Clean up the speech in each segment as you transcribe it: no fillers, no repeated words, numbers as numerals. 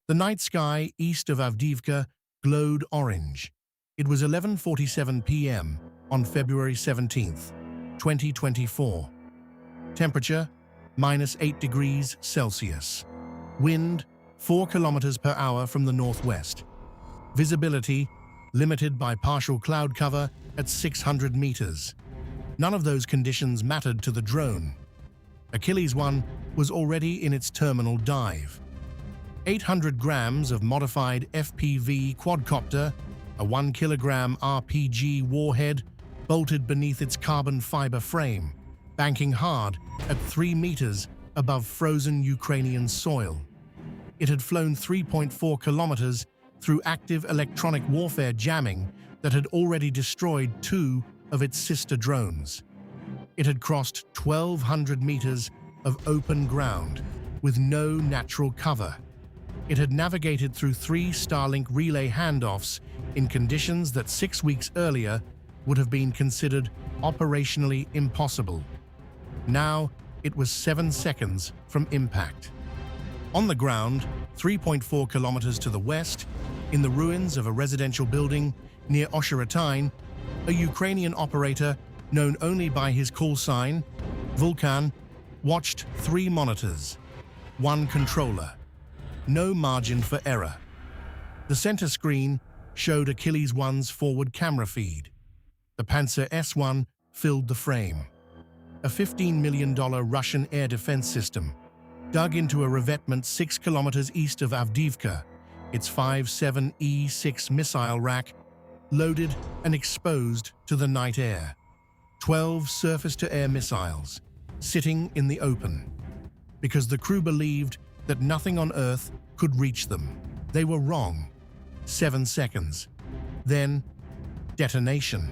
The night sky east of Avdiivka glowed orange. It was 11:47 p.m. on February 17th, 2024. Temperature, -8 degrees Celsius. Wind, 4 kilometers per hour from the northwest. Visibility, limited by partial cloud cover at 600 meters. None of those conditions mattered to the drone. Achilles 1 was already in its terminal dive. 800 grams of modified FPV quadcopter, a 1 kilogram RPG warhead, bolted beneath its carbon fiber frame, banking hard at 3 meters above frozen Ukrainian soil. It had flown 3.4 kilometers through active electronic warfare jamming that had already destroyed 2 of its sister drones. It had crossed 1,200 meters of open ground with no natural cover. It had navigated through 3 Starlink relay handoffs in conditions that 6 weeks earlier would have been considered operationally impossible. Now, it was 7 seconds from impact. On the ground, 3.4 kilometers to the west, in the ruins of a residential building near Osheretine, a Ukrainian operator, known only by his call sign, Vulcan, watched 3 monitors, 1 controller. No margin for error. The center screen showed Achilles 1's forward camera feed. The Pantsir-S1 filled the frame. A $15 million Russian air defense system, dug into a revetment 6 kilometers east of Avdiivka, its 5.7E6 missile rack loaded and exposed to the night air. 12 surface-to-air missiles, sitting in the open. Because the crew believed that nothing on Earth could reach them. They were wrong. 7 seconds. Then, detonation.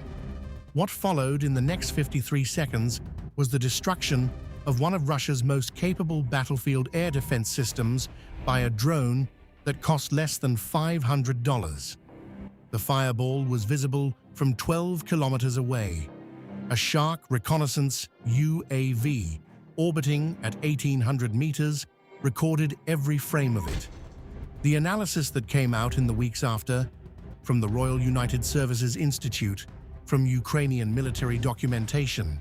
What followed in the next 53 seconds was the destruction of one of Russia's most capable battlefield air defense systems by a drone that cost less than $500. The fireball was visible from 12 kilometers away. A Shark reconnaissance UAV, orbiting at 1,800 meters, recorded every frame of it. The analysis that came out in the weeks after, from the Royal United Services Institute, from Ukrainian military documentation,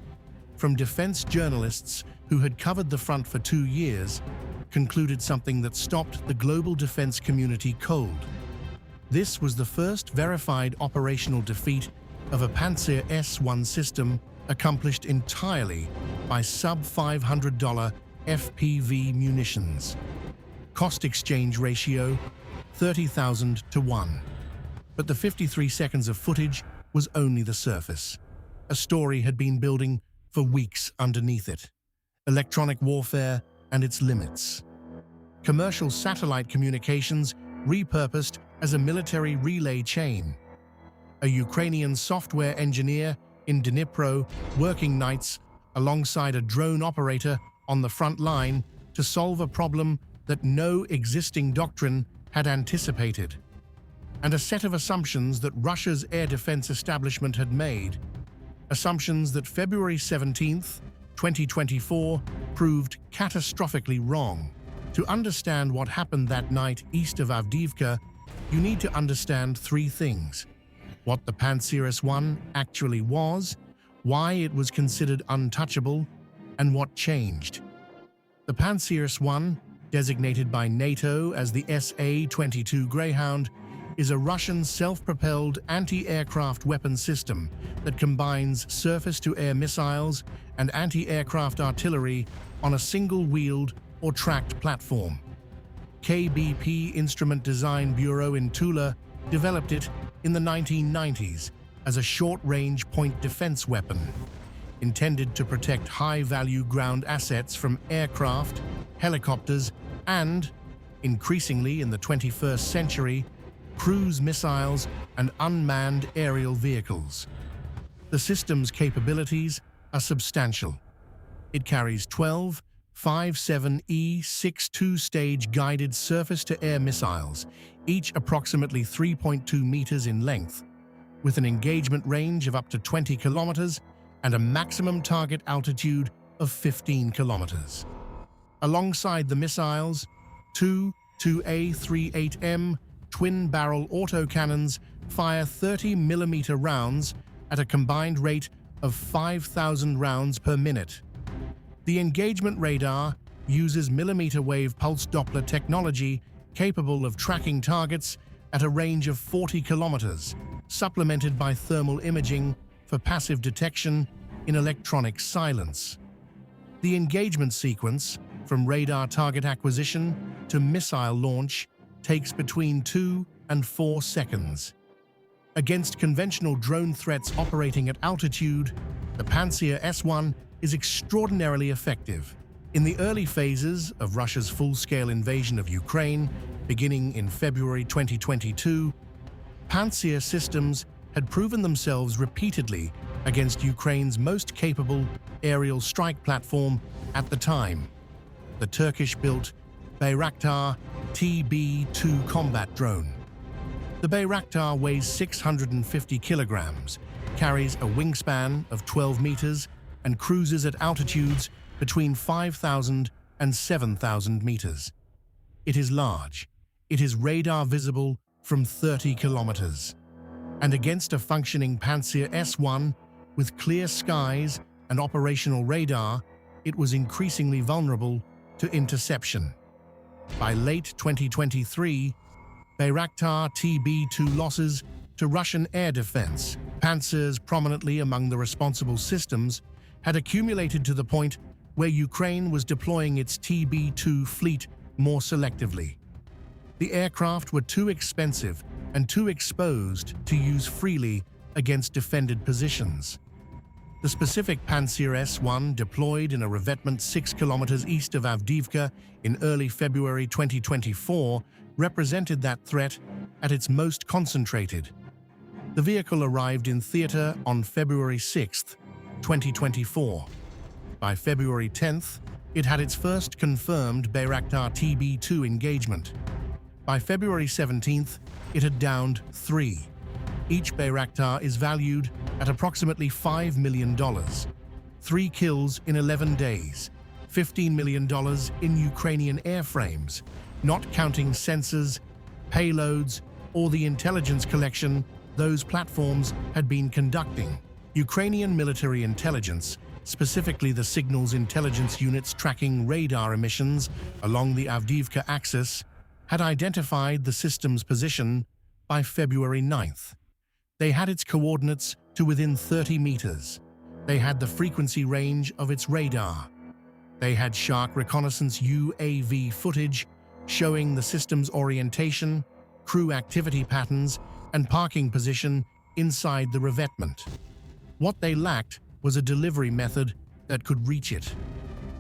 from defense journalists who had covered the front for 2 years, concluded something that stopped the global defense community cold. This was the first verified operational defeat of a Pantsir-S1 system accomplished entirely by sub-$500 FPV munitions. Cost exchange ratio, 30,000 to 1. But the 53 seconds of footage was only the surface. A story had been building for weeks underneath it. Electronic warfare and its limits. Commercial satellite communications repurposed as a military relay chain. A Ukrainian software engineer in Dnipro working nights alongside a drone operator on the front line to solve a problem that no existing doctrine had anticipated. And a set of assumptions that Russia's air defense establishment had made. Assumptions that February 17th, 2024 proved catastrophically wrong. To understand what happened that night east of Avdiivka, you need to understand 3 things. What the Pantsir-S1 actually was, why it was considered untouchable, and what changed. The Pantsir-S1, designated by NATO as the SA-22 Greyhound, is a Russian self-propelled anti-aircraft weapon system that combines surface-to-air missiles and anti-aircraft artillery on a single-wheeled or tracked platform. KBP Instrument Design Bureau in Tula developed it in the 1990s as a short-range point defense weapon, intended to protect high-value ground assets from aircraft, helicopters, and, increasingly in the 21st century, cruise missiles and unmanned aerial vehicles. The system's capabilities are substantial. It carries 12 5.7E6 two-stage guided surface-to-air missiles, each approximately 3.2 meters in length, with an engagement range of up to 20 kilometers and a maximum target altitude of 15 kilometers. Alongside the missiles, 2 Two A38M twin-barrel autocannons fire 30mm rounds at a combined rate of 5,000 rounds per minute. The engagement radar uses millimeter-wave pulse Doppler technology capable of tracking targets at a range of 40 kilometers, supplemented by thermal imaging for passive detection in electronic silence. The engagement sequence, from radar target acquisition to missile launch, takes between 2 and 4 seconds. Against conventional drone threats operating at altitude, the Pantsir-S1 is extraordinarily effective. In the early phases of Russia's full-scale invasion of Ukraine, beginning in February 2022, Pantsir systems had proven themselves repeatedly against Ukraine's most capable aerial strike platform at the time, the Turkish-built Bayraktar TB2 combat drone. The Bayraktar weighs 650 kilograms, carries a wingspan of 12 meters, and cruises at altitudes between 5,000 and 7,000 meters. It is large. It is radar visible from 30 kilometers. And against a functioning Pantsir-S1 with clear skies and operational radar, it was increasingly vulnerable to interception. By late 2023, Bayraktar TB2 losses to Russian air defense, Pantsirs prominently among the responsible systems, had accumulated to the point where Ukraine was deploying its TB2 fleet more selectively. The aircraft were too expensive and too exposed to use freely against defended positions. The specific Pantsir-S1 deployed in a revetment 6 kilometers east of Avdiivka in early February 2024 represented that threat at its most concentrated. The vehicle arrived in theater on February 6, 2024. By February 10th, it had its first confirmed Bayraktar TB2 engagement. By February 17th, it had downed 3. Each Bayraktar is valued at approximately $5 million. 3 kills in 11 days, $15 million in Ukrainian airframes, not counting sensors, payloads, or the intelligence collection those platforms had been conducting. Ukrainian military intelligence, specifically the signals intelligence units tracking radar emissions along the Avdiivka axis, had identified the system's position by February 9th. They had its coordinates to within 30 meters. They had the frequency range of its radar. They had Shark reconnaissance UAV footage showing the system's orientation, crew activity patterns, and parking position inside the revetment. What they lacked was a delivery method that could reach it,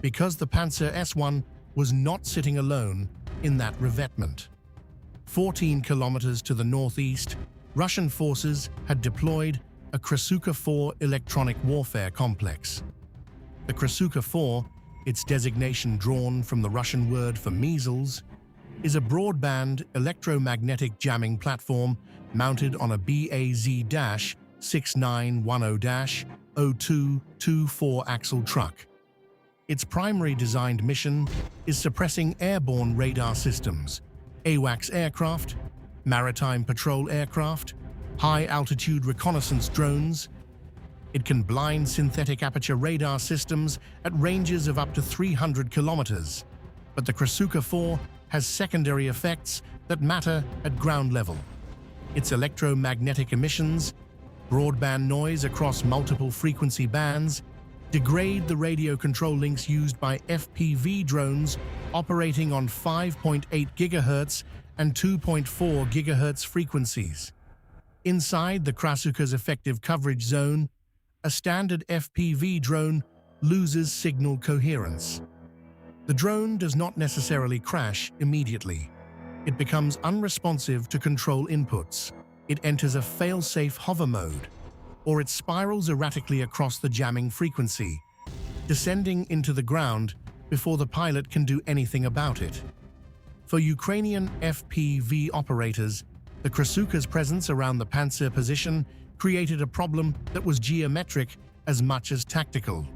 because the Pantsir-S1 was not sitting alone in that revetment. 14 kilometers to the northeast, Russian forces had deployed a Krasuka-4 electronic warfare complex. The Krasuka-4, its designation drawn from the Russian word for measles, is a broadband electromagnetic jamming platform mounted on a BAZ-6910-0224 axle truck. Its primary designed mission is suppressing airborne radar systems, AWACS aircraft, maritime patrol aircraft, high-altitude reconnaissance drones. It can blind synthetic aperture radar systems at ranges of up to 300 kilometers, but the Krasuka-4 has secondary effects that matter at ground level. Its electromagnetic emissions, broadband noise across multiple frequency bands, degrade the radio control links used by FPV drones operating on 5.8 GHz and 2.4 GHz frequencies. Inside the Krasuka's effective coverage zone, a standard FPV drone loses signal coherence. The drone does not necessarily crash immediately. It becomes unresponsive to control inputs. It enters a fail-safe hover mode, or it spirals erratically across the jamming frequency, descending into the ground before the pilot can do anything about it. For Ukrainian FPV operators, the Krasuka's presence around the Pantsir position created a problem that was geometric as much as tactical.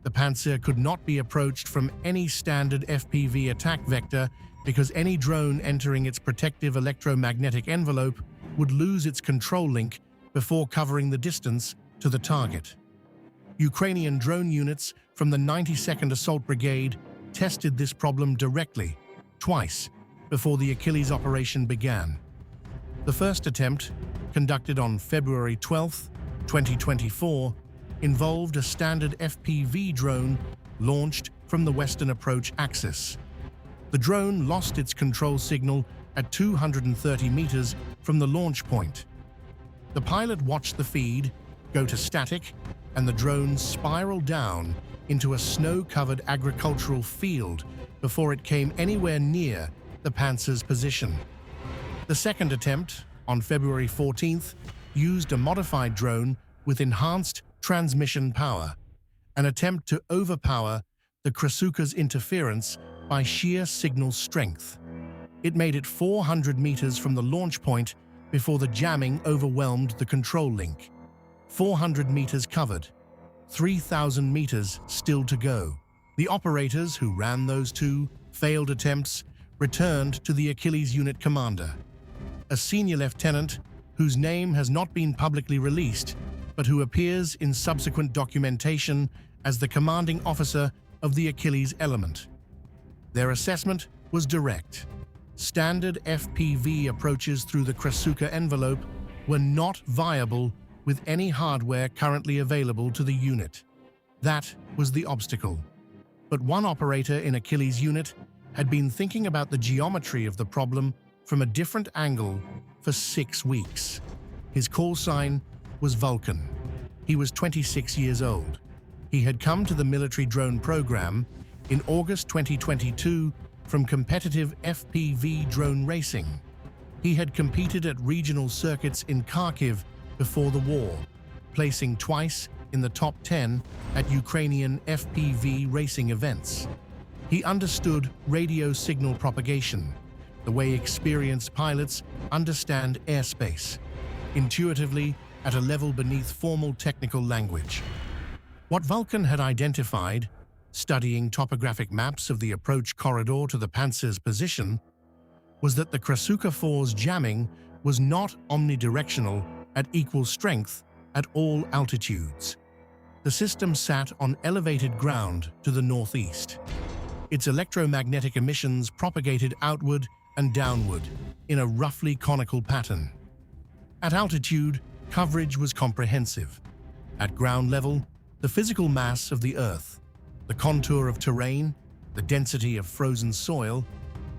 The Pantsir could not be approached from any standard FPV attack vector because any drone entering its protective electromagnetic envelope would lose its control link before covering the distance to the target. Ukrainian drone units from the 92nd Assault Brigade tested this problem directly, twice, before the Achilles operation began. The first attempt, conducted on February 12, 2024, involved a standard FPV drone launched from the western approach axis. The drone lost its control signal at 230 meters from the launch point. The pilot watched the feed go to static, and the drone spiraled down into a snow-covered agricultural field before it came anywhere near the Pantsir's position. The second attempt, on February 14th, used a modified drone with enhanced transmission power, an attempt to overpower the Krasuka's interference by sheer signal strength. It made it 400 meters from the launch point before the jamming overwhelmed the control link. 400 meters covered, 3,000 meters still to go. The operators who ran those two failed attempts returned to the Achilles unit commander, a senior lieutenant whose name has not been publicly released, but who appears in subsequent documentation as the commanding officer of the Achilles element. Their assessment was direct. Standard FPV approaches through the Krasuka envelope were not viable with any hardware currently available to the unit. That was the obstacle. But one operator in Achilles' unit had been thinking about the geometry of the problem from a different angle for 6 weeks. His call sign was Vulcan. He was 26 years old. He had come to the military drone program in August 2022 from competitive FPV drone racing. He had competed at regional circuits in Kharkiv before the war, placing twice in the top 10 at Ukrainian FPV racing events. He understood radio signal propagation, the way experienced pilots understand airspace, intuitively at a level beneath formal technical language. What Vulcan had identified, studying topographic maps of the approach corridor to the Pantsir's position, was that the Krasuka 4's jamming was not omnidirectional at equal strength at all altitudes. The system sat on elevated ground to the northeast. Its electromagnetic emissions propagated outward and downward in a roughly conical pattern. At altitude, coverage was comprehensive. At ground level, the physical mass of the Earth, the contour of terrain, the density of frozen soil,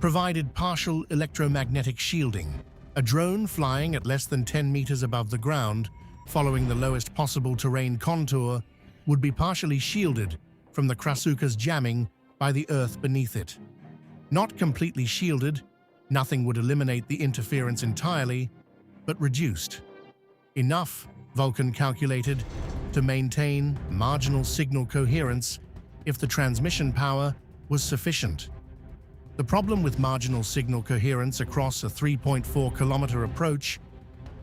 provided partial electromagnetic shielding. A drone flying at less than 10 meters above the ground, following the lowest possible terrain contour, would be partially shielded from the Krasuka's jamming by the Earth beneath it. Not completely shielded, nothing would eliminate the interference entirely, but reduced. Enough, Vulcan calculated, to maintain marginal signal coherence if the transmission power was sufficient. The problem with marginal signal coherence across a 3.4-kilometer approach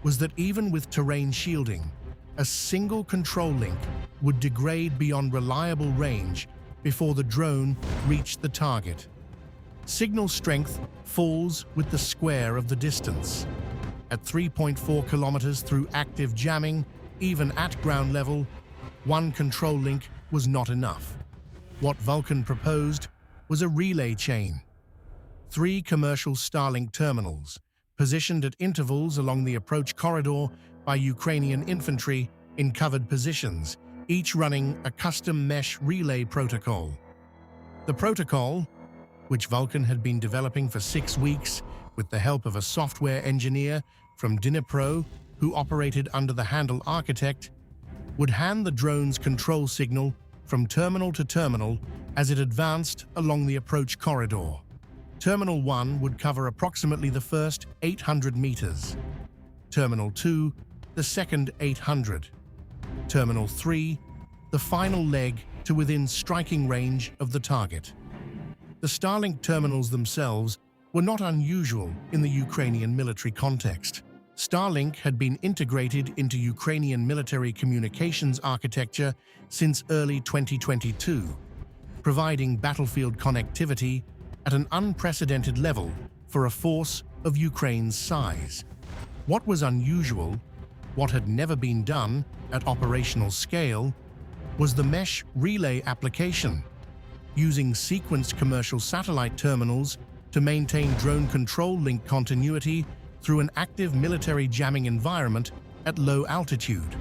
was that even with terrain shielding, a single control link would degrade beyond reliable range before the drone reached the target. Signal strength falls with the square of the distance. At 3.4 kilometers through active jamming, even at ground level, one control link was not enough. What Vulcan proposed was a relay chain. 3 commercial Starlink terminals, positioned at intervals along the approach corridor by Ukrainian infantry in covered positions, each running a custom mesh relay protocol. The protocol, which Vulcan had been developing for 6 weeks with the help of a software engineer from Dnipro who operated under the handle architect, would hand the drone's control signal from terminal to terminal as it advanced along the approach corridor. Terminal 1 would cover approximately the first 800 meters. Terminal 2, the second 800. Terminal 3, the final leg to within striking range of the target. The Starlink terminals themselves were not unusual in the Ukrainian military context. Starlink had been integrated into Ukrainian military communications architecture since early 2022, providing battlefield connectivity at an unprecedented level for a force of Ukraine's size. What was unusual, what had never been done at operational scale, was the mesh relay application, using sequenced commercial satellite terminals to maintain drone control link continuity through an active military jamming environment at low altitude.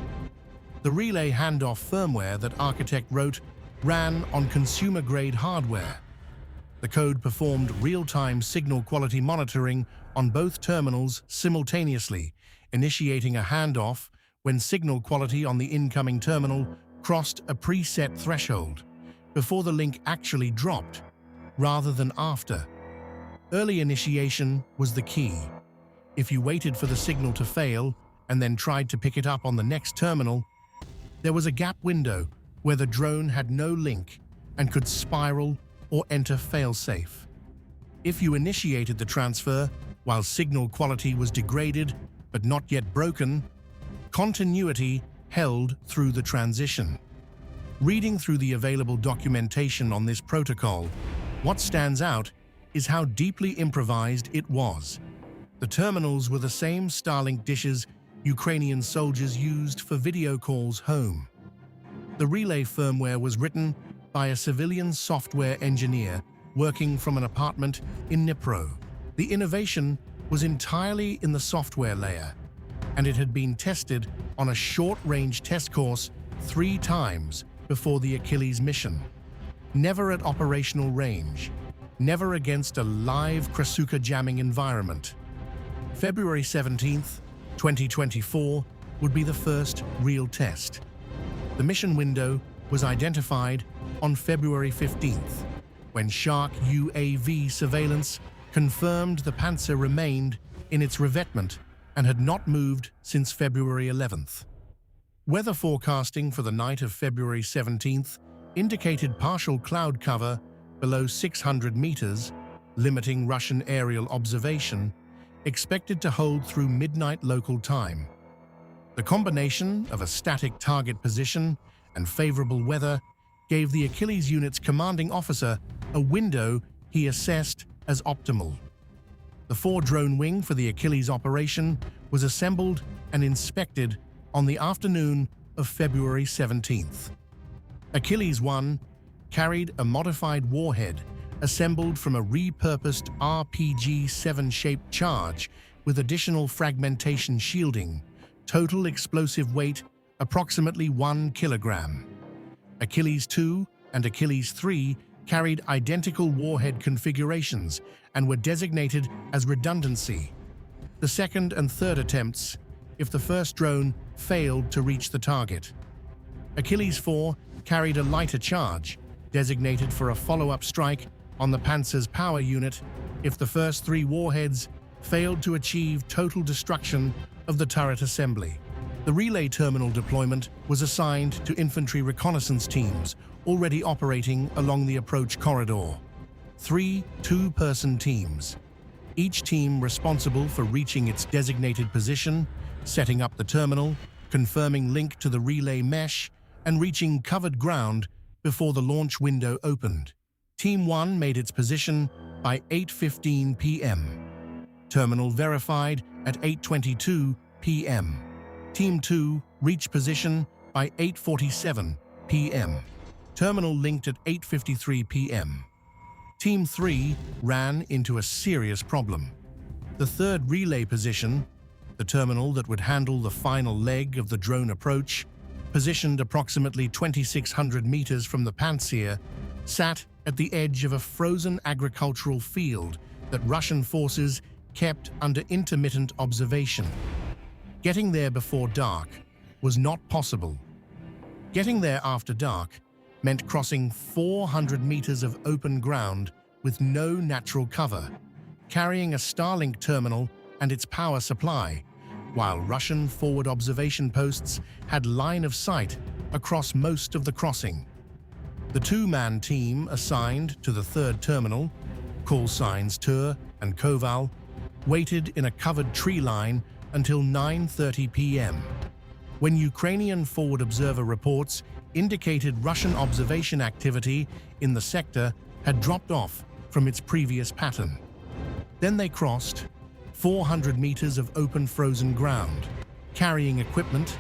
The relay handoff firmware that architect wrote ran on consumer-grade hardware. The code performed real-time signal quality monitoring on both terminals simultaneously, initiating a handoff when signal quality on the incoming terminal crossed a preset threshold, before the link actually dropped, rather than after. Early initiation was the key. If you waited for the signal to fail and then tried to pick it up on the next terminal, there was a gap window where the drone had no link and could spiral or enter failsafe. If you initiated the transfer while signal quality was degraded but not yet broken, continuity held through the transition. Reading through the available documentation on this protocol, what stands out is how deeply improvised it was. The terminals were the same Starlink dishes Ukrainian soldiers used for video calls home. The relay firmware was written by a civilian software engineer working from an apartment in Dnipro. The innovation was entirely in the software layer, and it had been tested on a short-range test course 3 times before the Achilles mission. Never at operational range, never against a live Krasuka jamming environment. February 17th, 2024 would be the first real test. The mission window was identified on February 15th, when Shark UAV surveillance confirmed the Pantsir remained in its revetment and had not moved since February 11th. Weather forecasting for the night of February 17th indicated partial cloud cover below 600 meters, limiting Russian aerial observation, expected to hold through midnight local time. The combination of a static target position and favorable weather gave the Achilles unit's commanding officer a window he assessed as optimal. The 4-drone wing for the Achilles operation was assembled and inspected on the afternoon of February 17th. Achilles 1 carried a modified warhead assembled from a repurposed RPG-7-shaped charge with additional fragmentation shielding, total explosive weight approximately 1 kilogram. Achilles 2 and Achilles 3 carried identical warhead configurations and were designated as redundancy. The second and third attempts, if the first drone failed to reach the target. Achilles 4 carried a lighter charge, designated for a follow-up strike on the Pantsir's power unit if the first 3 warheads failed to achieve total destruction of the turret assembly. The relay terminal deployment was assigned to infantry reconnaissance teams already operating along the approach corridor. 3 2-person teams, each team responsible for reaching its designated position, setting up the terminal, confirming link to the relay mesh, and reaching covered ground before the launch window opened. Team 1 made its position by 8:15 p.m. Terminal verified at 8:22 p.m. Team 2 reached position by 8:47 p.m. Terminal linked at 8:53 p.m. Team 3 ran into a serious problem. The third relay position, the terminal that would handle the final leg of the drone approach, positioned approximately 2,600 meters from the Pantsir, sat at the edge of a frozen agricultural field that Russian forces kept under intermittent observation. Getting there before dark was not possible. Getting there after dark meant crossing 400 meters of open ground with no natural cover, carrying a Starlink terminal and its power supply, while Russian forward observation posts had line of sight across most of the crossing. The 2-man team assigned to the third terminal, call signs Tur and Koval, waited in a covered tree line until 9:30 p.m. when Ukrainian forward observer reports indicated Russian observation activity in the sector had dropped off from its previous pattern. Then they crossed 400 meters of open frozen ground, carrying equipment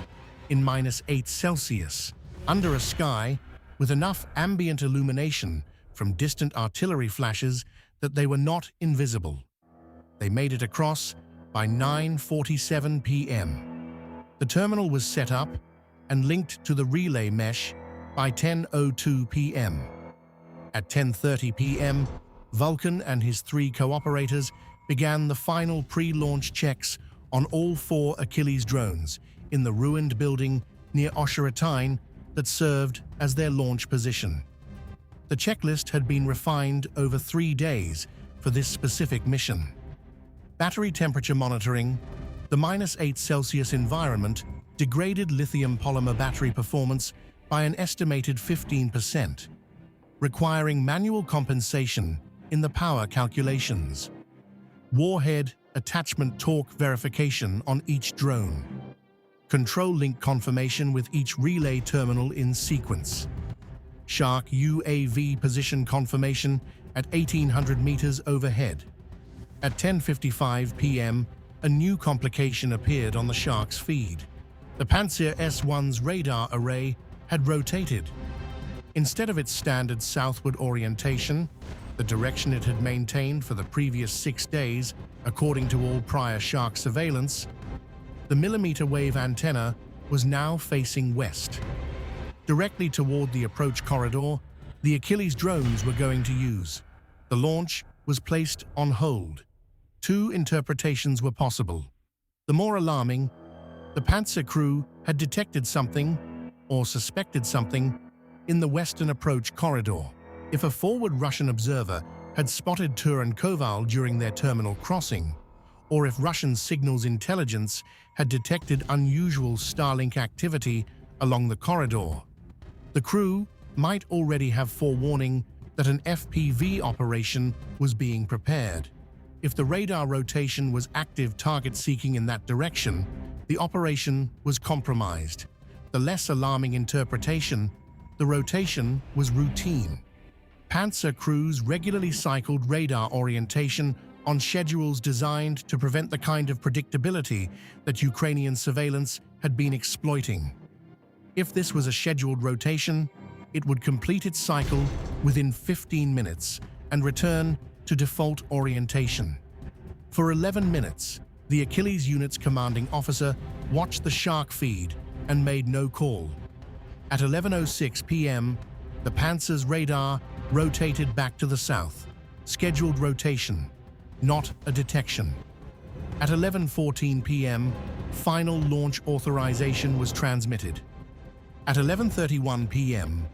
in -8 degrees, under a sky with enough ambient illumination from distant artillery flashes that they were not invisible. They made it across by 9:47 p.m. The terminal was set up and linked to the relay mesh by 10:02 p.m. At 10:30 p.m., Vulcan and his 3 cooperators began the final pre-launch checks on all 4 Achilles drones in the ruined building near Vuhlehirsk that served as their launch position. The checklist had been refined over 3 days for this specific mission. Battery temperature monitoring. The -8 environment degraded lithium polymer battery performance by an estimated 15%, requiring manual compensation in the power calculations. Warhead attachment torque verification on each drone. Control link confirmation with each relay terminal in sequence. Shark UAV position confirmation at 1,800 meters overhead. At 10:55 p.m., a new complication appeared on the Shark's feed. The Pantsir-S1's radar array had rotated. Instead of its standard southward orientation, the direction it had maintained for the previous 6 days, according to all prior Shark surveillance, the millimeter wave antenna was now facing west. Directly toward the approach corridor, the Achilles drones were going to use. The launch was placed on hold. 2 interpretations were possible. The more alarming, the Pantsir crew had detected something, or suspected something, in the western approach corridor. If a forward Russian observer had spotted Turan Koval during their terminal crossing, or if Russian signals intelligence had detected unusual Starlink activity along the corridor, the crew might already have forewarning that an FPV operation was being prepared. If the radar rotation was active target seeking in that direction, the operation was compromised. The less alarming interpretation, the rotation was routine. Pantsir crews regularly cycled radar orientation on schedules designed to prevent the kind of predictability that Ukrainian surveillance had been exploiting. If this was a scheduled rotation, it would complete its cycle within 15 minutes and return to default orientation. For 11 minutes, the Achilles unit's commanding officer watched the Shark feed and made no call. At 11:06 p.m., the Pantsir's radar rotated back to the south. Scheduled rotation, not a detection. At 11:14 p.m., final launch authorization was transmitted. At 11:31 p.m.,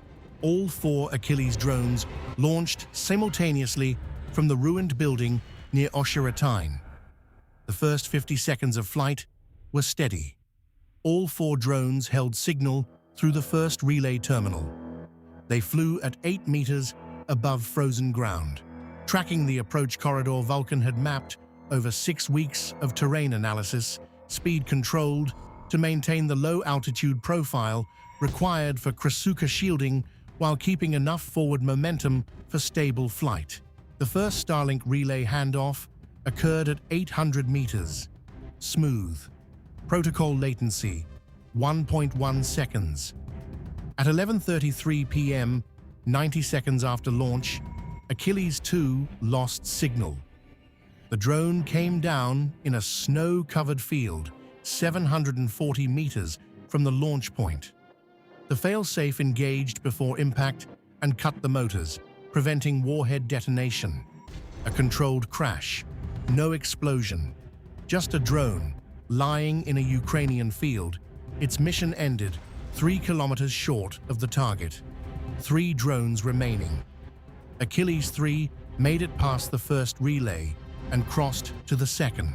all 4 Achilles drones launched simultaneously from the ruined building near Vuhlehirsk. The first 50 seconds of flight were steady. All 4 drones held signal through the first relay terminal. They flew at 8 meters above frozen ground. Tracking the approach corridor Vulcan had mapped over 6 weeks of terrain analysis, speed controlled to maintain the low-altitude profile required for Krasuka shielding while keeping enough forward momentum for stable flight. The first Starlink relay handoff occurred at 800 meters. Smooth. Protocol latency, 1.1 seconds. At 11:33 p.m., 90 seconds after launch, Achilles 2 lost signal. The drone came down in a snow-covered field, 740 meters from the launch point. The failsafe engaged before impact and cut the motors, preventing warhead detonation. A controlled crash. No explosion. Just a drone lying in a Ukrainian field. Its mission ended 3 kilometers short of the target. 3 drones remaining. Achilles 3 made it past the first relay and crossed to the second.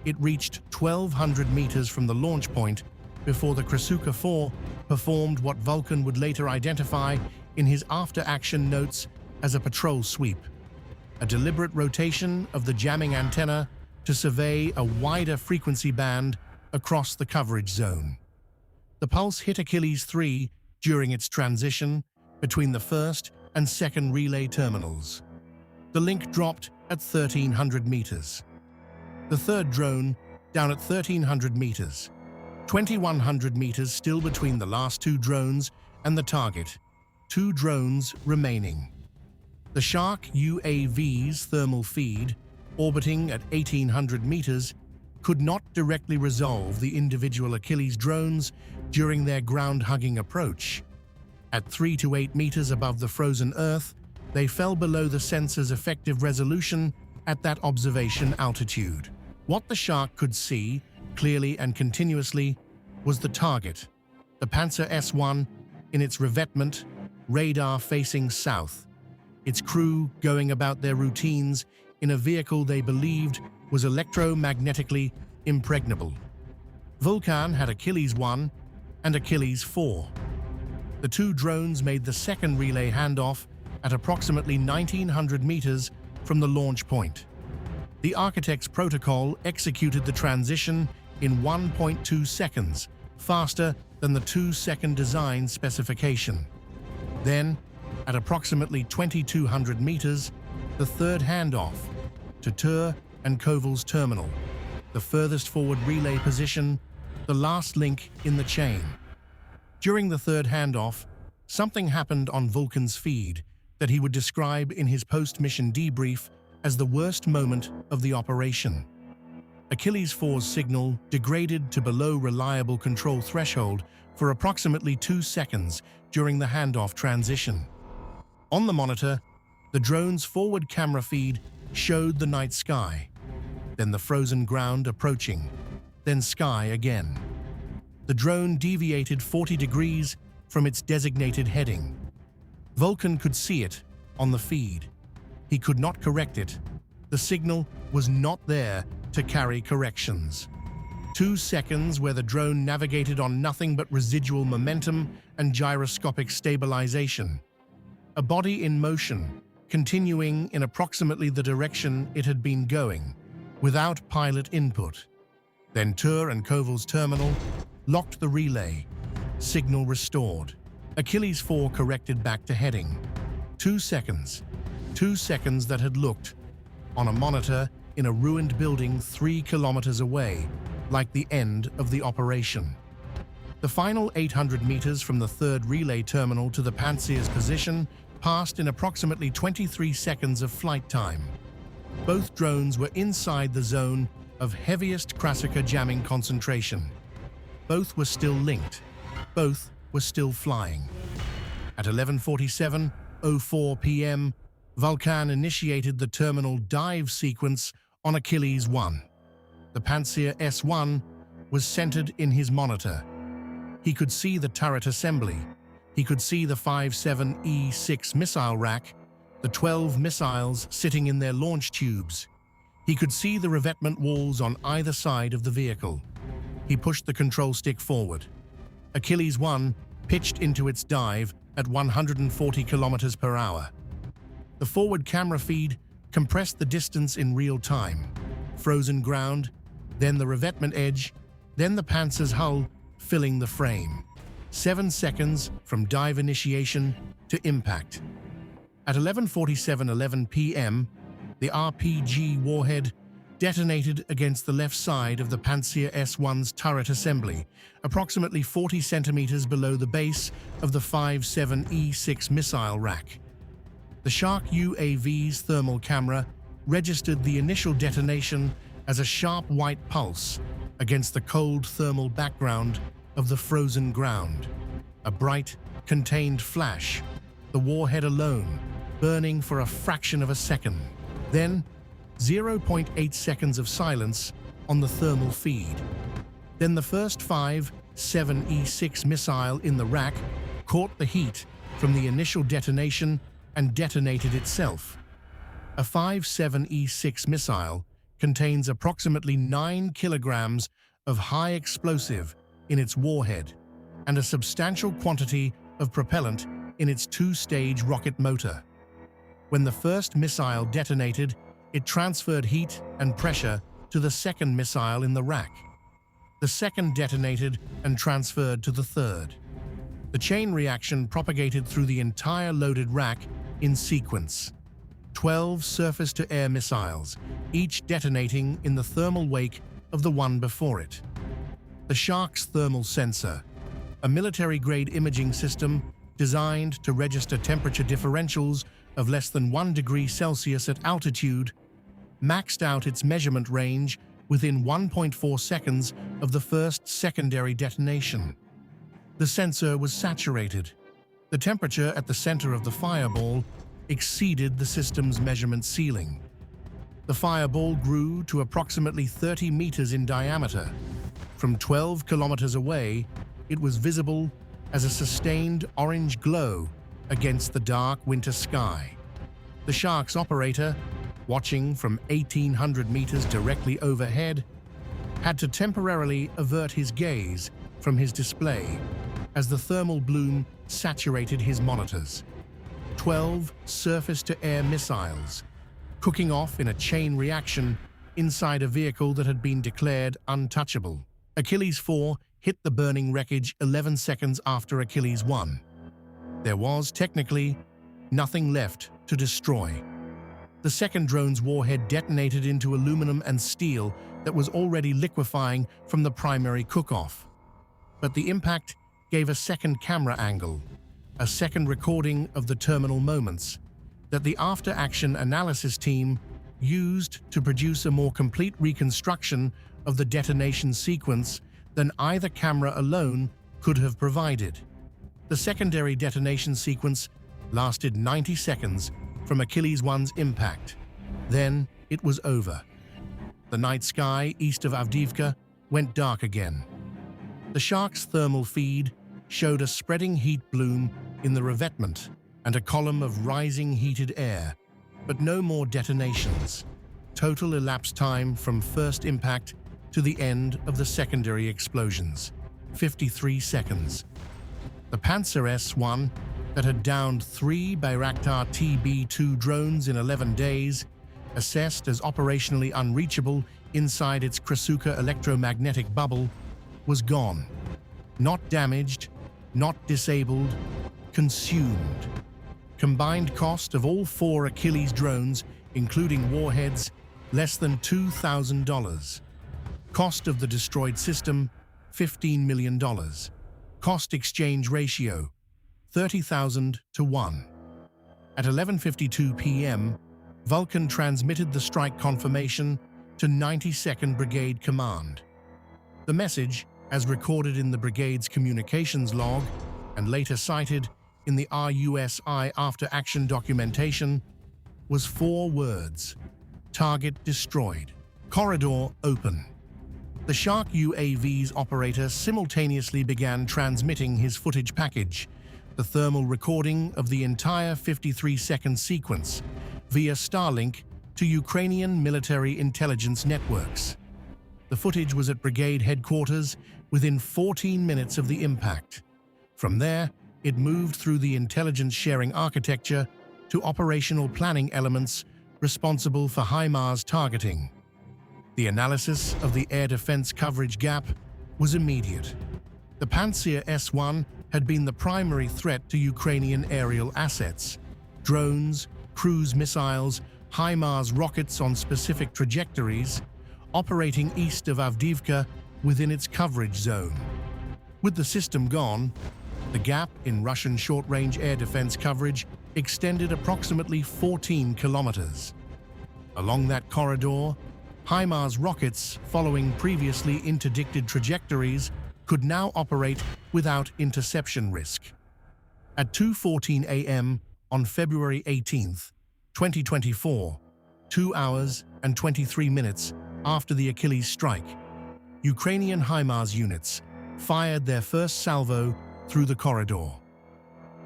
It reached 1,200 meters from the launch point before the Krasuka 4 performed what Vulcan would later identify in his after-action notes as a patrol sweep, a deliberate rotation of the jamming antenna to survey a wider frequency band across the coverage zone. The pulse hit Achilles 3 during its transition between the first and second relay terminals. The link dropped at 1,300 meters. The third drone down at 1,300 meters. 2,100 meters still between the last two drones and the target. Two drones remaining. The Shark UAV's thermal feed, orbiting at 1,800 meters, could not directly resolve the individual Achilles drones during their ground-hugging approach. At 3 to 8 meters above the frozen Earth, they fell below the sensor's effective resolution at that observation altitude. What the Shark could see, clearly and continuously, was the target, the Pantsir-S1, in its revetment, radar facing south, its crew going about their routines in a vehicle they believed was electromagnetically impregnable. Vulcan had Achilles 1 and Achilles 4. The two drones made the second relay handoff at approximately 1,900 meters from the launch point. The architect's protocol executed the transition in 1.2 seconds, faster than the 2-second design specification. Then, at approximately 2,200 meters, the third handoff to Tur and Koval's terminal, the furthest forward relay position, the last link in the chain. During the third handoff, something happened on Vulcan's feed that he would describe in his post-mission debrief as the worst moment of the operation. Achilles 4's signal degraded to below reliable control threshold for approximately 2 seconds during the handoff transition. On the monitor, the drone's forward camera feed showed the night sky, then the frozen ground approaching, then sky again. The drone deviated 40 degrees from its designated heading. Vulcan could see it on the feed. He could not correct it. The signal was not there to carry corrections. 2 seconds where the drone navigated on nothing but residual momentum and gyroscopic stabilization. A body in motion, continuing in approximately the direction it had been going, without pilot input. Then Tur and Koval's terminal locked the relay. Signal restored. Achilles 4 corrected back to heading. 2 seconds. 2 seconds that had looked, on a monitor in a ruined building 3 kilometers away, like the end of the operation. The final 800 meters from the third relay terminal to the Pantsir's position passed in approximately 23 seconds of flight time. Both drones were inside the zone of heaviest Krasika jamming concentration. Both were still linked. Both were still flying. At 11:47:04 p.m., Vulcan initiated the terminal dive sequence on Achilles 1. The Pantsir-S1 was centered in his monitor. He could see the turret assembly. He could see the 5.7E6 missile rack, the 12 missiles sitting in their launch tubes. He could see the revetment walls on either side of the vehicle. He pushed the control stick forward. Achilles 1 pitched into its dive at 140 kilometers per hour. The forward camera feed compressed the distance in real time. Frozen ground, then the revetment edge, then the Pantsir's hull filling the frame. 7 seconds from dive initiation to impact. At 11:47:11 p.m., the RPG warhead detonated against the left side of the Pantsir-S1's turret assembly, approximately 40 centimeters below the base of the 5.7E6 missile rack. The Shark UAV's thermal camera registered the initial detonation as a sharp white pulse against the cold thermal background of the frozen ground. A bright, contained flash, the warhead alone burning for a fraction of a second. Then, 0.8 seconds of silence on the thermal feed. Then the first 5.7E6 missile in the rack caught the heat from the initial detonation and detonated itself. A 5.7E6 missile contains approximately 9 kilograms of high explosive in its warhead and a substantial quantity of propellant in its 2-stage rocket motor. When the first missile detonated, it transferred heat and pressure to the second missile in the rack. The second detonated and transferred to the third. The chain reaction propagated through the entire loaded rack in sequence. 12 surface-to-air missiles, each detonating in the thermal wake of the one before it. The Shark's thermal sensor, a military-grade imaging system designed to register temperature differentials of less than 1 degree Celsius at altitude, maxed out its measurement range within 1.4 seconds of the first secondary detonation. The sensor was saturated. The temperature at the center of the fireball exceeded the system's measurement ceiling. The fireball grew to approximately 30 meters in diameter. From 12 kilometers away, it was visible as a sustained orange glow against the dark winter sky. The Shark's operator, watching from 1,800 meters directly overhead, had to temporarily avert his gaze from his display as the thermal bloom saturated his monitors. 12 surface-to-air missiles, cooking off in a chain reaction inside a vehicle that had been declared untouchable. Achilles 4 hit the burning wreckage 11 seconds after Achilles 1. There was, technically, nothing left to destroy. The second drone's warhead detonated into aluminum and steel that was already liquefying from the primary cook-off. But the impact gave a second camera angle, a second recording of the terminal moments, that the after-action analysis team used to produce a more complete reconstruction of the detonation sequence than either camera alone could have provided. The secondary detonation sequence lasted 90 seconds from Achilles 1's impact. Then it was over. The night sky east of Avdiivka went dark again. The Shark's thermal feed showed a spreading heat bloom in the revetment and a column of rising heated air, but no more detonations. Total elapsed time from first impact to the end of the secondary explosions, 53 seconds. The Pantsir-S1, that had downed 3 Bayraktar TB2 drones in 11 days, assessed as operationally unreachable inside its Krasuka electromagnetic bubble, was gone. Not damaged, not disabled, consumed. Combined cost of all 4 Achilles drones, including warheads, less than $2,000. Cost of the destroyed system, $15 million. Cost exchange ratio, 30,000 to 1. At 11:52 p.m., Vulcan transmitted the strike confirmation to 92nd Brigade Command. The message, as recorded in the brigade's communications log and later cited in the RUSI after-action documentation, was 4 words: target destroyed, corridor open. The Shark UAV's operator simultaneously began transmitting his footage package, the thermal recording of the entire 53-second sequence, via Starlink to Ukrainian military intelligence networks. The footage was at brigade headquarters within 14 minutes of the impact. From there, it moved through the intelligence sharing architecture to operational planning elements responsible for HIMARS targeting. The analysis of the air defense coverage gap was immediate. The Pantsir-S1 had been the primary threat to Ukrainian aerial assets. Drones, cruise missiles, HIMARS rockets on specific trajectories, operating east of Avdiivka within its coverage zone. With the system gone, the gap in Russian short-range air defense coverage extended approximately 14 kilometers. Along that corridor, HIMARS rockets, following previously interdicted trajectories, could now operate without interception risk. At 2:14 a.m. on February 18, 2024, 2 hours and 23 minutes after the Achilles strike, Ukrainian HIMARS units fired their first salvo through the corridor.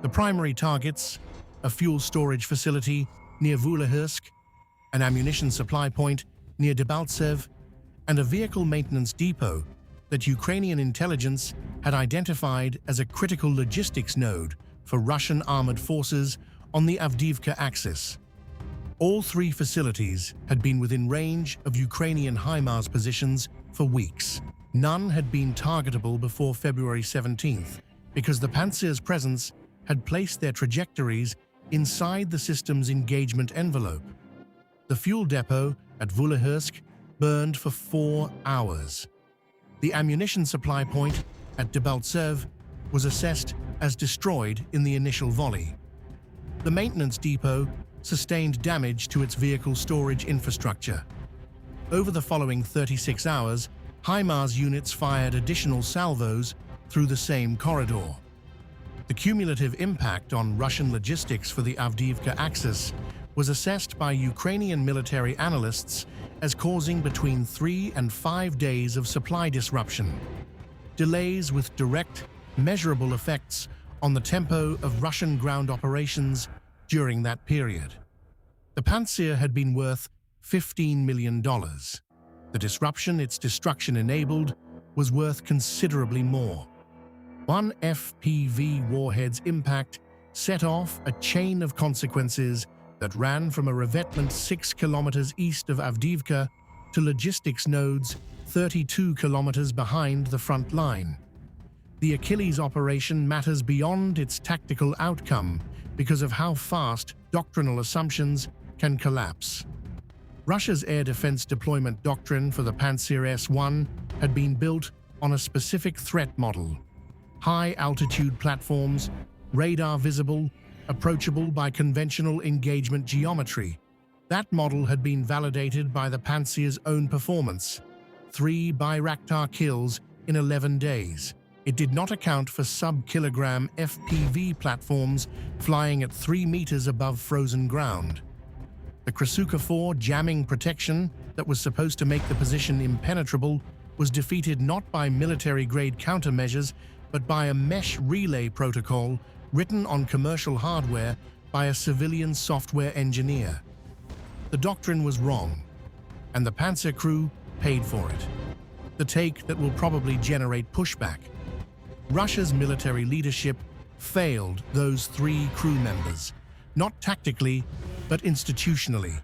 The primary targets, a fuel storage facility near Vuhlehirsk, an ammunition supply point near Debaltseve, and a vehicle maintenance depot that Ukrainian intelligence had identified as a critical logistics node for Russian armored forces on the Avdiivka axis. All 3 facilities had been within range of Ukrainian HIMARS positions for weeks. None had been targetable before February 17th because the Pantsir's presence had placed their trajectories inside the system's engagement envelope. The fuel depot at Vuhlehirsk burned for 4 hours. The ammunition supply point at Debaltseve was assessed as destroyed in the initial volley. The maintenance depot sustained damage to its vehicle storage infrastructure. Over the following 36 hours, HIMARS units fired additional salvos through the same corridor. The cumulative impact on Russian logistics for the Avdiivka axis was assessed by Ukrainian military analysts as causing between 3 and 5 days of supply disruption, delays with direct, measurable effects on the tempo of Russian ground operations during that period. The Pantsir had been worth $15 million. The disruption its destruction enabled was worth considerably more. One FPV warhead's impact set off a chain of consequences that ran from a revetment 6 kilometers east of Avdiivka to logistics nodes 32 kilometers behind the front line. The Achilles operation matters beyond its tactical outcome because of how fast doctrinal assumptions can collapse. Russia's air defense deployment doctrine for the Pantsir-S1 had been built on a specific threat model: high-altitude platforms, radar-visible, approachable by conventional engagement geometry. That model had been validated by the Pantsir's own performance: 3 Bayraktar kills in 11 days. It did not account for sub-kilogram FPV platforms flying at 3 meters above frozen ground. The Krasuka 4 jamming protection that was supposed to make the position impenetrable was defeated not by military-grade countermeasures, but by a mesh relay protocol written on commercial hardware by a civilian software engineer. The doctrine was wrong, and the Pantsir crew paid for it. The take that will probably generate pushback. Russia's military leadership failed those 3 crew members, not tactically, but institutionally.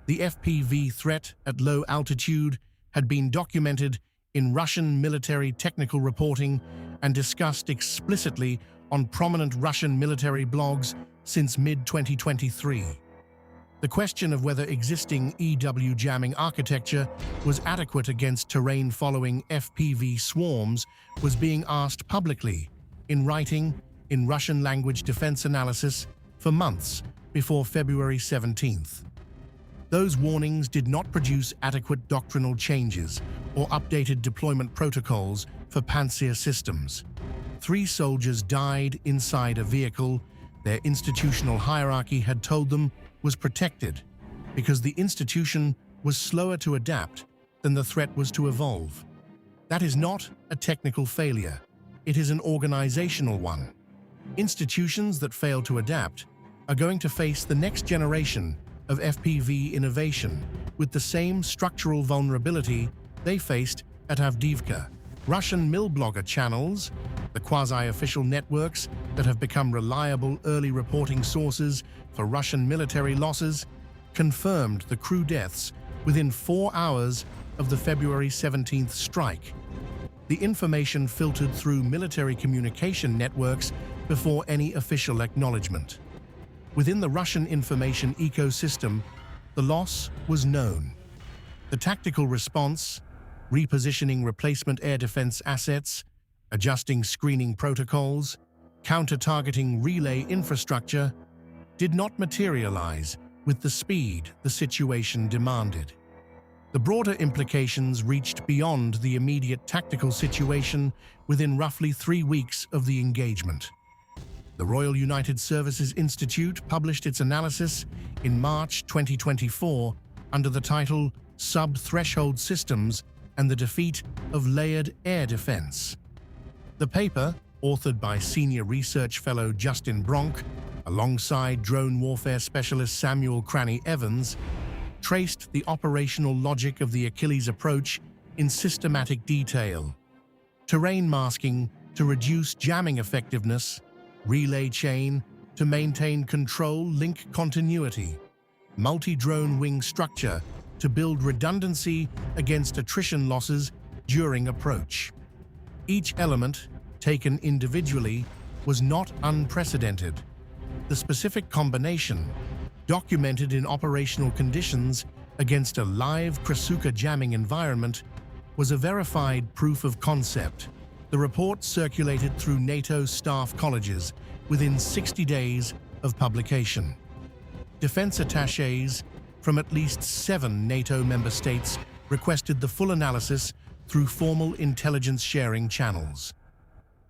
The FPV threat at low altitude had been documented in Russian military technical reporting and discussed explicitly on prominent Russian military blogs since mid-2023. The question of whether existing EW jamming architecture was adequate against terrain-following FPV swarms was being asked publicly, in writing, in Russian-language defense analysis, for months before February 17th. Those warnings did not produce adequate doctrinal changes or updated deployment protocols for Pantsir systems. 3 soldiers died inside a vehicle their institutional hierarchy had told them was protected because the institution was slower to adapt than the threat was to evolve. That is not a technical failure. It is an organizational one. Institutions that fail to adapt are going to face the next generation of FPV innovation with the same structural vulnerability they faced at Avdiivka. Russian milblogger channels, the quasi-official networks that have become reliable early reporting sources for Russian military losses, confirmed the crew deaths within 4 hours of the February 17th strike. The information filtered through military communication networks before any official acknowledgement. Within the Russian information ecosystem, the loss was known. The tactical response, repositioning replacement air defense assets, adjusting screening protocols, counter-targeting relay infrastructure, did not materialize with the speed the situation demanded. The broader implications reached beyond the immediate tactical situation within roughly 3 weeks of the engagement. The Royal United Services Institute published its analysis in March 2024 under the title Sub-Threshold Systems and the Defeat of Layered Air Defense. The paper, authored by senior research fellow Justin Bronk, alongside drone warfare specialist Samuel Cranny Evans, traced the operational logic of the Achilles approach in systematic detail. Terrain masking to reduce jamming effectiveness, relay chain to maintain control link continuity, multi-drone wing structure to build redundancy against attrition losses during approach. Each element, taken individually, was not unprecedented. The specific combination, documented in operational conditions against a live Krasuka jamming environment, was a verified proof of concept. The report circulated through NATO staff colleges within 60 days of publication. Defense attachés from at least 7 NATO member states requested the full analysis through formal intelligence sharing channels.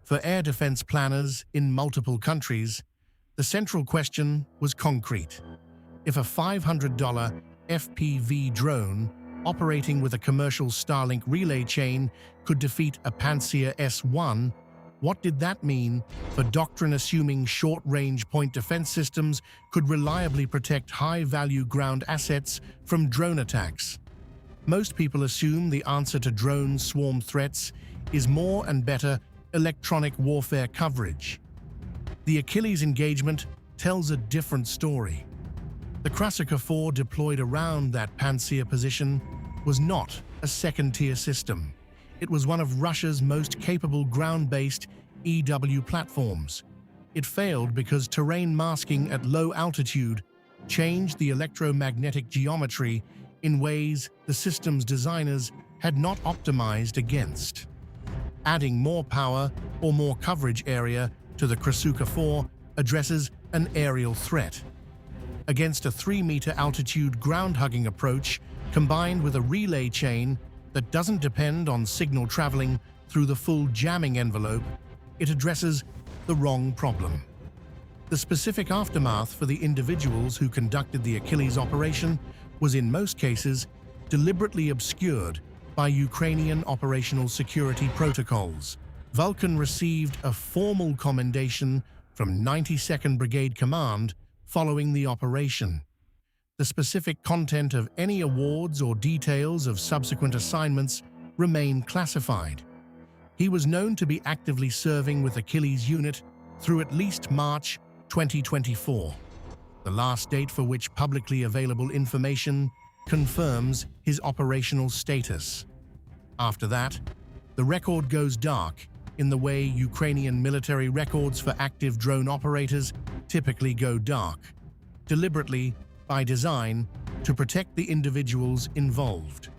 For air defense planners in multiple countries, the central question was concrete. If a $500 FPV drone operating with a commercial Starlink relay chain could defeat a Pantsir-S1, what did that mean for doctrine-assuming short-range point defense systems could reliably protect high-value ground assets from drone attacks? Most people assume the answer to drone swarm threats is more and better electronic warfare coverage. The Achilles engagement tells a different story. The Krasuka 4 deployed around that Pantsir position was not a second-tier system. It was one of Russia's most capable ground-based EW platforms. It failed because terrain masking at low altitude changed the electromagnetic geometry in ways the system's designers had not optimized against. Adding more power or more coverage area to the Krasuka 4 addresses an aerial threat. Against a 3-meter altitude ground-hugging approach combined with a relay chain that doesn't depend on signal traveling through the full jamming envelope, it addresses the wrong problem. The specific aftermath for the individuals who conducted the Achilles operation was in most cases deliberately obscured by Ukrainian operational security protocols. Vulcan received a formal commendation from 92nd Brigade Command following the operation. The specific content of any awards or details of subsequent assignments remain classified. He was known to be actively serving with Achilles unit through at least March 2024, the last date for which publicly available information confirms his operational status. After that, the record goes dark in the way Ukrainian military records for active drone operators typically go dark, deliberately by design to protect the individuals involved.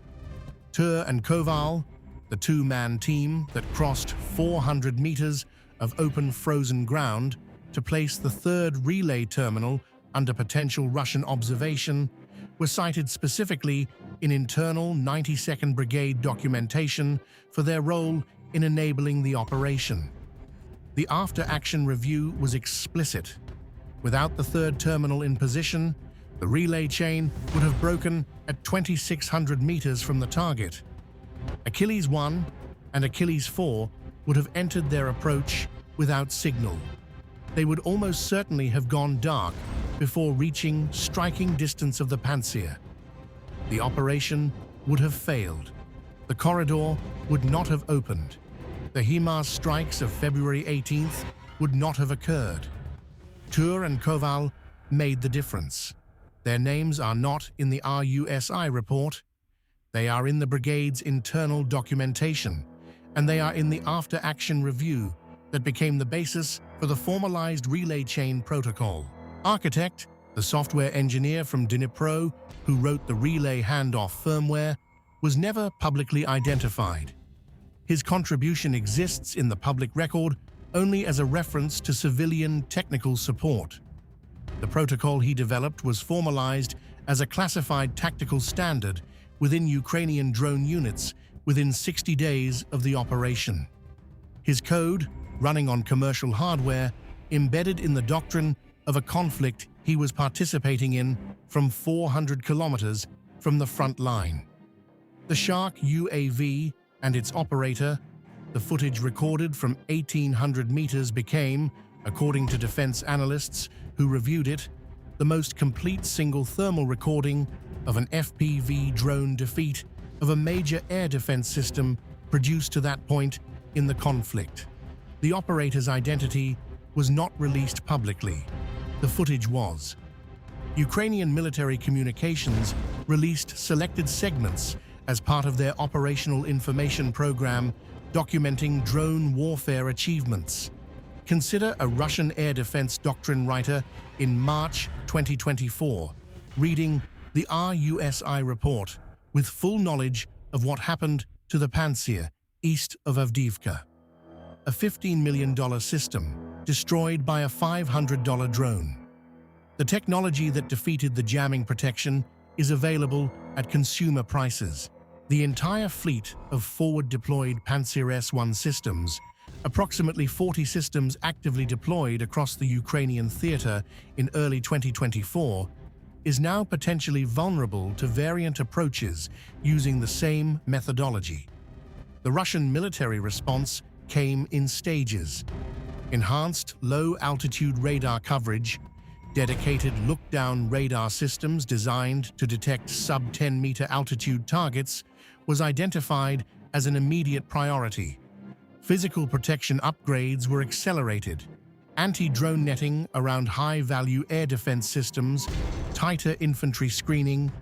Tur and Koval, the 2-man team that crossed 400 meters of open frozen ground to place the 3rd relay terminal under potential Russian observation, were cited specifically in internal 92nd Brigade documentation for their role in enabling the operation. The after-action review was explicit. Without the 3rd terminal in position, the relay chain would have broken at 2,600 meters from the target. Achilles 1 and Achilles 4 would have entered their approach without signal. They would almost certainly have gone dark before reaching striking distance of the Pantsir. The operation would have failed. The corridor would not have opened. The HIMARS strikes of February 18th would not have occurred. Tur and Koval made the difference. Their names are not in the RUSI report. They are in the brigade's internal documentation, and they are in the after-action review that became the basis for the formalized relay chain protocol. Architect, the software engineer from Dnipro who wrote the relay handoff firmware, was never publicly identified. His contribution exists in the public record only as a reference to civilian technical support. The protocol he developed was formalized as a classified tactical standard within Ukrainian drone units within 60 days of the operation. His code, running on commercial hardware, embedded in the doctrine of a conflict he was participating in from 400 kilometers from the front line. The Shark UAV and its operator, the footage recorded from 1,800 meters became, according to defense analysts who reviewed it, the most complete single thermal recording of an FPV drone defeat of a major air defense system produced to that point in the conflict. The operator's identity was not released publicly. The footage was. Ukrainian military communications released selected segments as part of their operational information program documenting drone warfare achievements. Consider a Russian air defense doctrine writer in March 2024 reading the RUSI report with full knowledge of what happened to the Pantsir east of Avdiivka. A $15 million system destroyed by a $500 drone. The technology that defeated the jamming protection is available at consumer prices. The entire fleet of forward-deployed Pantsir-S1 systems, approximately 40 systems actively deployed across the Ukrainian theater in early 2024, is now potentially vulnerable to variant approaches using the same methodology. The Russian military response came in stages: enhanced low-altitude radar coverage, dedicated look-down radar systems designed to detect sub-10-meter altitude targets was identified as an immediate priority. Physical protection upgrades were accelerated. Anti-drone netting around high-value air defense systems, tighter infantry screening,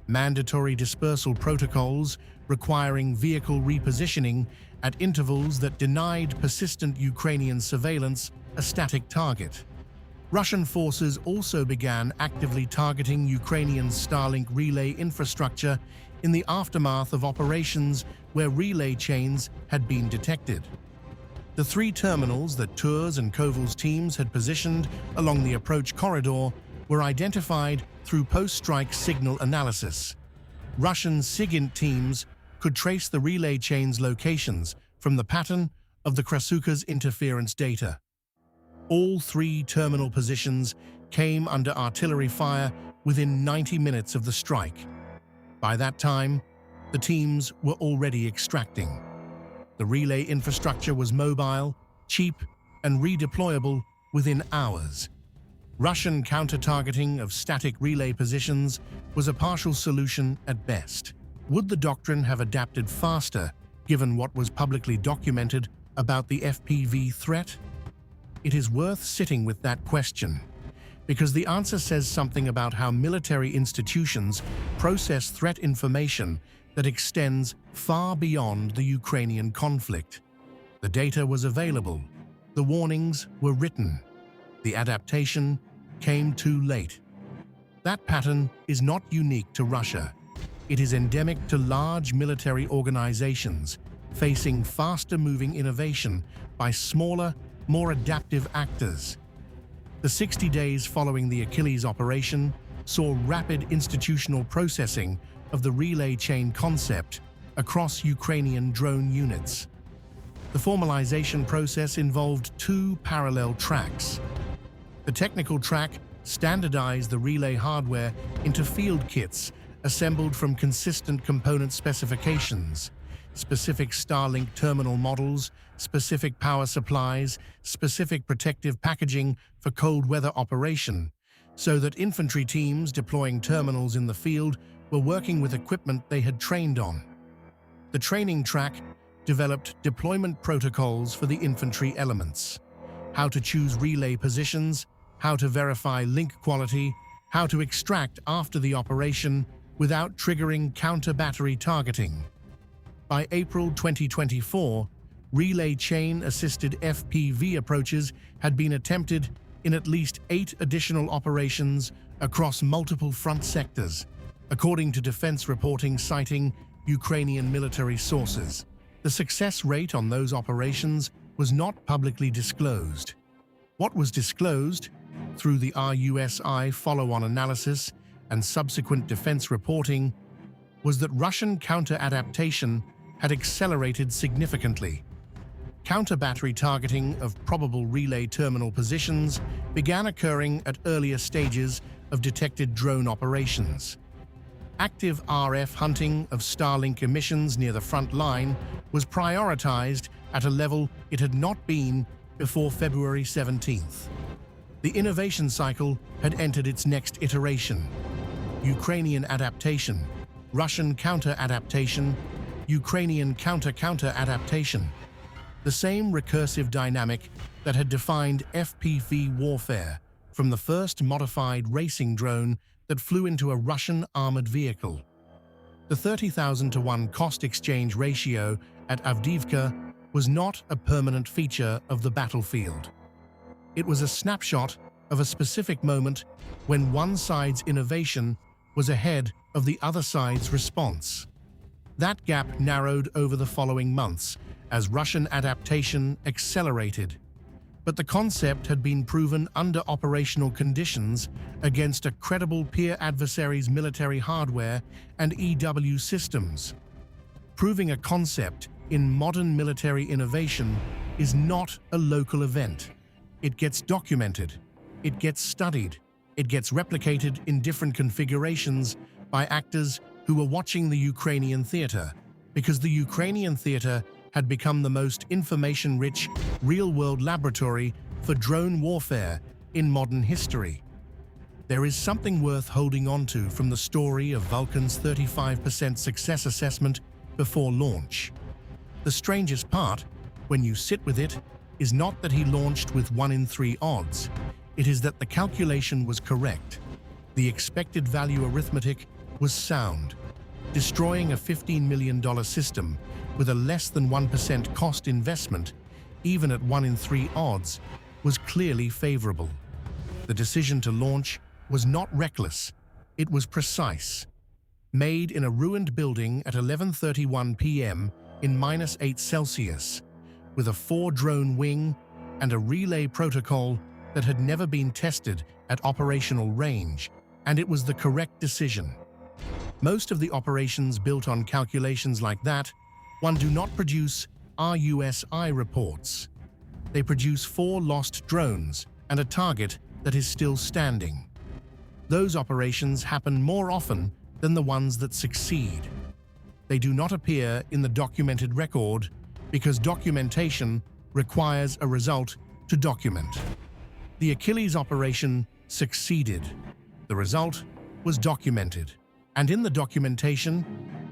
mandatory dispersal protocols requiring vehicle repositioning at intervals that denied persistent Ukrainian surveillance a static target. Russian forces also began actively targeting Ukrainian Starlink relay infrastructure in the aftermath of operations where relay chains had been detected. The three terminals that Tours and Koval's teams had positioned along the approach corridor were identified through post-strike signal analysis. Russian SIGINT teams could trace the relay chain's locations from the pattern of the Krasuka's interference data. All three terminal positions came under artillery fire within 90 minutes of the strike. By that time, the teams were already extracting. The relay infrastructure was mobile, cheap, and redeployable within hours. Russian counter-targeting of static relay positions was a partial solution at best. Would the doctrine have adapted faster, given what was publicly documented about the FPV threat? It is worth sitting with that question, because the answer says something about how military institutions process threat information that extends far beyond the Ukrainian conflict. The data was available, the warnings were written, the adaptation came too late. That pattern is not unique to Russia. It is endemic to large military organizations facing faster-moving innovation by smaller, more adaptive actors. The 60 days following the Achilles operation saw rapid institutional processing of the relay chain concept across Ukrainian drone units. The formalization process involved two parallel tracks. The technical track standardized the relay hardware into field kits assembled from consistent component specifications, specific Starlink terminal models, specific power supplies, specific protective packaging for cold weather operation, so that infantry teams deploying terminals in the field were working with equipment they had trained on. The training track developed deployment protocols for the infantry elements: how to choose relay positions, how to verify link quality, how to extract after the operation without triggering counter-battery targeting. By April 2024, relay chain-assisted FPV approaches had been attempted in at least 8 additional operations across multiple front sectors, according to defense reporting citing Ukrainian military sources. The success rate on those operations was not publicly disclosed. What was disclosed, through the RUSI follow-on analysis and subsequent defense reporting, was that Russian counter-adaptation had accelerated significantly. Counter-battery targeting of probable relay terminal positions began occurring at earlier stages of detected drone operations. Active RF hunting of Starlink emissions near the front line was prioritized at a level it had not been before February 17th. The innovation cycle had entered its next iteration: Ukrainian adaptation, Russian counter-adaptation, Ukrainian counter-adaptation. The same recursive dynamic that had defined FPV warfare, from the first modified racing drone that flew into a Russian armored vehicle. The 30,000-to-1 cost exchange ratio at Avdiivka was not a permanent feature of the battlefield. It was a snapshot of a specific moment when one side's innovation was ahead of the other side's response. That gap narrowed over the following months as Russian adaptation accelerated. But the concept had been proven under operational conditions against a credible peer adversary's military hardware and EW systems. Proving a concept in modern military innovation is not a local event. It gets documented, it gets studied, it gets replicated in different configurations by actors who were watching the Ukrainian theater, because the Ukrainian theater had become the most information-rich, real-world laboratory for drone warfare in modern history. There is something worth holding on to from the story of Vulcan's 35% success assessment before launch. The strangest part, when you sit with it, is not that he launched with 1 in 3 odds. It is that the calculation was correct. The expected value arithmetic was sound. Destroying a $15 million system with a less than 1% cost investment, even at 1 in 3 odds, was clearly favorable. The decision to launch was not reckless, it was precise. Made in a ruined building at 11:31 p.m. in -8 Celsius, with a 4-drone wing and a relay protocol that had never been tested at operational range, and it was the correct decision. Most of the operations built on calculations like that do not produce RUSI reports. They produce 4 lost drones and a target that is still standing. Those operations happen more often than the ones that succeed. They do not appear in the documented record because documentation requires a result to document. The Achilles operation succeeded. The result was documented. And in the documentation,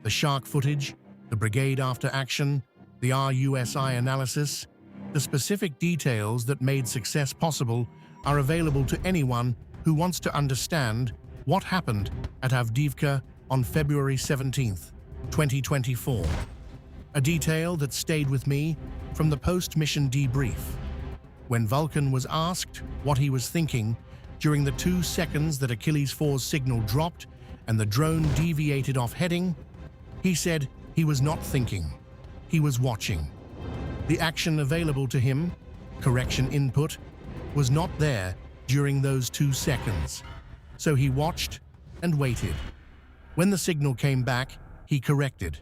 the shark footage, the brigade after action, the RUSI analysis, the specific details that made success possible are available to anyone who wants to understand what happened at Avdiivka on February 17, 2024. A detail that stayed with me from the post-mission debrief. When Vulcan was asked what he was thinking during the 2 seconds that Achilles 4's signal dropped and the drone deviated off heading, he said he was not thinking, he was watching. The action available to him, correction input, was not there during those 2 seconds. So he watched and waited. When the signal came back, he corrected,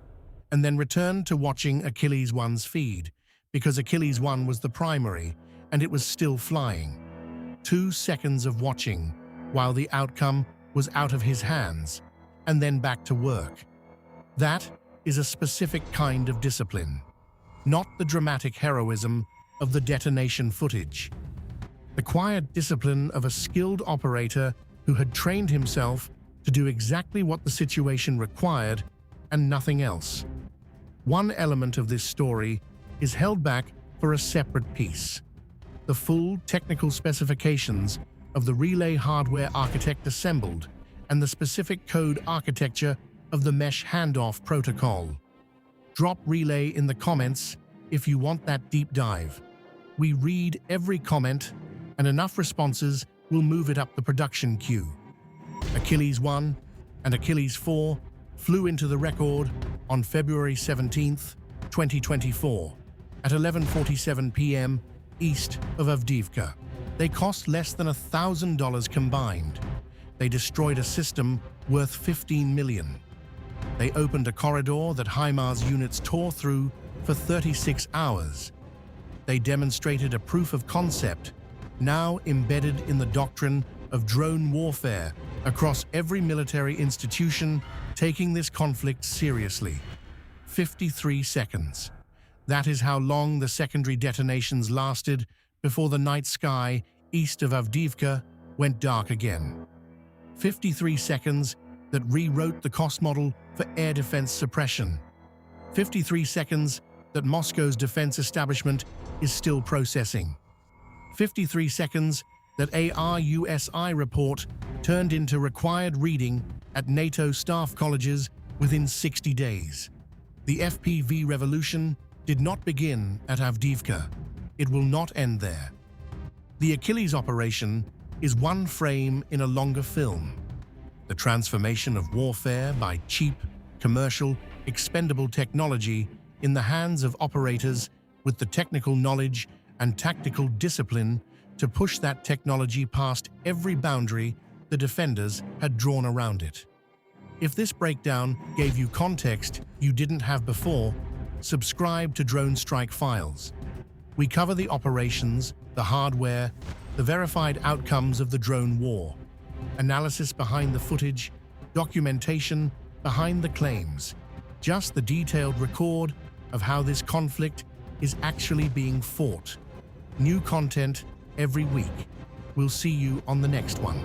and then returned to watching Achilles 1's feed, because Achilles 1 was the primary, and it was still flying. 2 seconds of watching, while the outcome was out of his hands, and then back to work. That is a specific kind of discipline, not the dramatic heroism of the detonation footage. The quiet discipline of a skilled operator who had trained himself to do exactly what the situation required and nothing else. One element of this story is held back for a separate piece: the full technical specifications of the relay hardware architect assembled and the specific code architecture of the mesh handoff protocol. Drop relay in the comments if you want that deep dive. We read every comment, and enough responses will move it up the production queue. Achilles 1 and Achilles 4 flew into the record on February 17, 2024, at 11:47 p.m. east of Avdiivka. They cost less than $1,000 combined. They destroyed a system worth $15 million. They opened a corridor that HIMARS units tore through for 36 hours. They demonstrated a proof of concept, now embedded in the doctrine of drone warfare across every military institution taking this conflict seriously. 53 seconds. That is how long the secondary detonations lasted before the night sky east of Avdiivka went dark again. 53 seconds that rewrote the cost model for air defense suppression. 53 seconds that Moscow's defense establishment is still processing. 53 seconds that a RUSI report turned into required reading at NATO staff colleges within 60 days. The FPV revolution did not begin at Avdiivka. It will not end there. The Achilles operation is one frame in a longer film. The transformation of warfare by cheap, commercial, expendable technology in the hands of operators with the technical knowledge and tactical discipline to push that technology past every boundary the defenders had drawn around it. If this breakdown gave you context you didn't have before, subscribe to Drone Strike Files. We cover the operations, the hardware, the verified outcomes of the drone war, analysis behind the footage, documentation behind the claims, just the detailed record of how this conflict is actually being fought. New content every week. We'll see you on the next one.